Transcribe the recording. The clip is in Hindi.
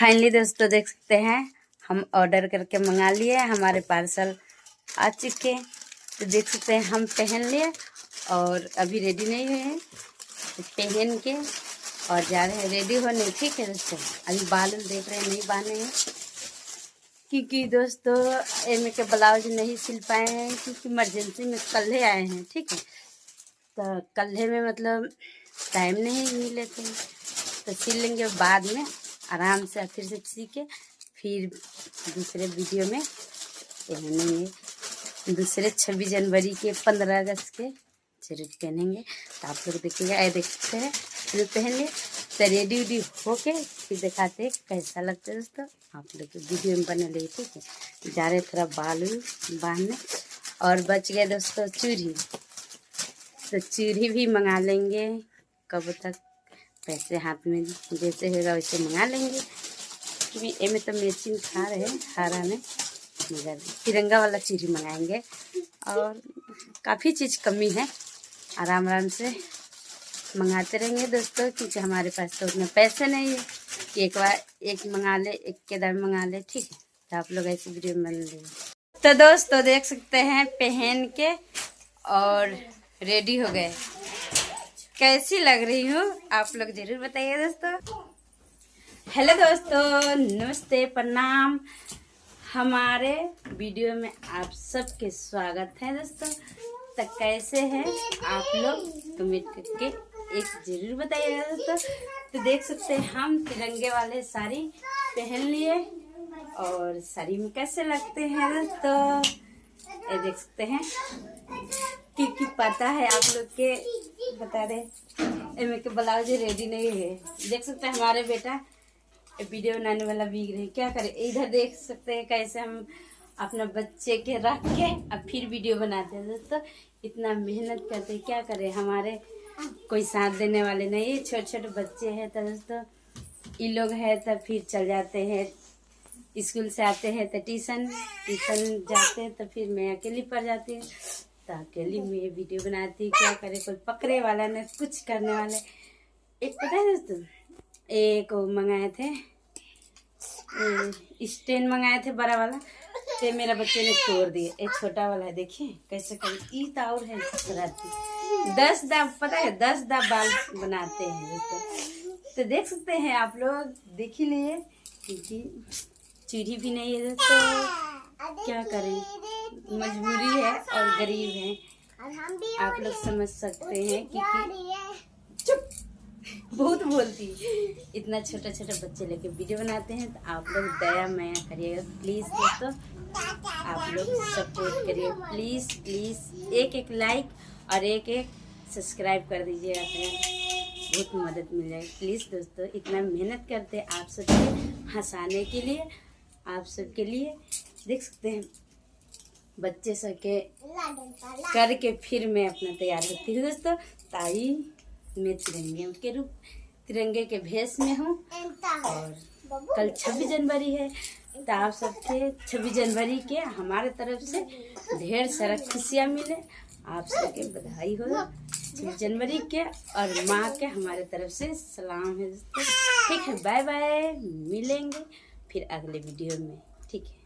फाइनली दोस्तों देख सकते हैं हम ऑर्डर करके मंगा लिए, हमारे पार्सल आ चुके। तो देख सकते हैं हम पहन लिए और अभी रेडी नहीं हुए हैं, तो पहन के और जा रहे हैं रेडी होने। ठीक है दोस्तों, अभी बाल देख रहे हैं नहीं बांधे हैं क्योंकि दोस्तों एम के ब्लाउज नहीं सिल पाए हैं क्योंकि इमरजेंसी में कल्हे आए हैं। ठीक है, तो कल्हे में मतलब टाइम नहीं मिले थे, तो सिल लेंगे बाद में आराम से फिर से सी के फिर दूसरे वीडियो में पहनेंगे। दूसरे 26 जनवरी के 15 अगस्त के जरूर पहनेंगे, तो आप लोग देखिएगा। ये देखते हैं फिर पहन तो रेडी उडी होके फिर दिखाते कैसा लगता है दोस्तों। आप लोग वीडियो में बने लिए। ठीक है, जा रहे थोड़ा बाल बांधने और बच गए दोस्तों चूड़ी, तो चूड़ी भी मंगा लेंगे। कब तक पैसे हाथ में जैसे होगा वैसे मंगा लेंगे क्योंकि एमे तो मैचिंग खा रहे हैं हरा में, मगर तिरंगा वाला चूड़ी मंगाएंगे। और काफ़ी चीज़ कमी है, आराम आराम से मंगाते रहेंगे दोस्तों क्योंकि हमारे पास तो उतने पैसे नहीं है कि एक बार एक मंगा ले, एक के दाम मंगा ले। ठीक है, तो आप लोग ऐसे वीडियो में बन लेंगे। तो दोस्तों देख सकते हैं पहन के और रेडी हो गए। कैसी लग रही हूँ आप लोग जरूर बताइए दोस्तों। हेलो दोस्तों, नमस्ते, प्रणाम। हमारे वीडियो में आप सबके स्वागत है दोस्तों। तो कैसे हैं आप लोग कमेंट करके एक जरूर बताइएगा दोस्तों। तो देख सकते हैं हम तिरंगे वाले साड़ी पहन लिए और साड़ी में कैसे लगते हैं दोस्तों ये देख सकते हैं क्योंकि पता है आप लोग के बता रहे एम के ब्लाउज रेडी नहीं है। देख सकते हैं हमारे बेटा वीडियो बनाने वाला बिग रहे, क्या करे। इधर देख सकते हैं कैसे हम अपना बच्चे के रख के अब फिर वीडियो बनाते हैं दोस्तों। इतना मेहनत करते हैं, क्या करें, हमारे कोई साथ देने वाले नहीं, छोटे छोटे बच्चे हैं। तो दोस्तों ये लोग हैं तो फिर चल जाते हैं, स्कूल से आते हैं तो ट्यूशन जाते हैं, तो फिर मैं अकेली पड़ जाती हूँ। तो अकेली में वीडियो बनाती, क्या करे, कोई पकड़े वाला न कुछ करने वाले। एक पता है दोस्तों, एक मंगाए थे स्टैंड मंगाए थे बड़ा वाला, तो मेरा बच्चे ने तोड़ दिए। एक छोटा वाला है, देखिए कैसे कर ईद और है कराती 10 दाब, पता है 10 दाब बाल बनाते हैं दोस्तों। तो देख सकते हैं आप लोग, देख ही लिए क्योंकि चूड़ी भी नहीं है दोस्तों, क्या करें, मजबूरी है और गरीब है, आप लोग समझ सकते हैं क्योंकि चुप बहुत बोलती। इतना छोटा छोटा बच्चे लेके वीडियो बनाते हैं, तो आप लोग दया माया करिएगा प्लीज़ दोस्तों। आप लोग सपोर्ट करिए प्लीज़ प्लीज़। एक लाइक और एक सब्सक्राइब कर दीजिएगा, बहुत मदद मिल जाएगी प्लीज़ दोस्तों। इतना मेहनत करते हैं आप सबके हंसाने के लिए, आप सबके लिए। देख सकते हैं बच्चे सबके करके फिर मैं अपना तैयार होती हूँ दोस्तों। ताई मैं तिरंगे के भेष में हूँ और कल 26 जनवरी है, तो आप सबके 26 जनवरी के हमारे तरफ से ढेर सारा खुशियाँ मिले। आप सबके बधाई हो 26 जनवरी के और माँ के हमारे तरफ से सलाम है दोस्तों। ठीक है, बाय बाय, मिलेंगे फिर अगले वीडियो में। ठीक है।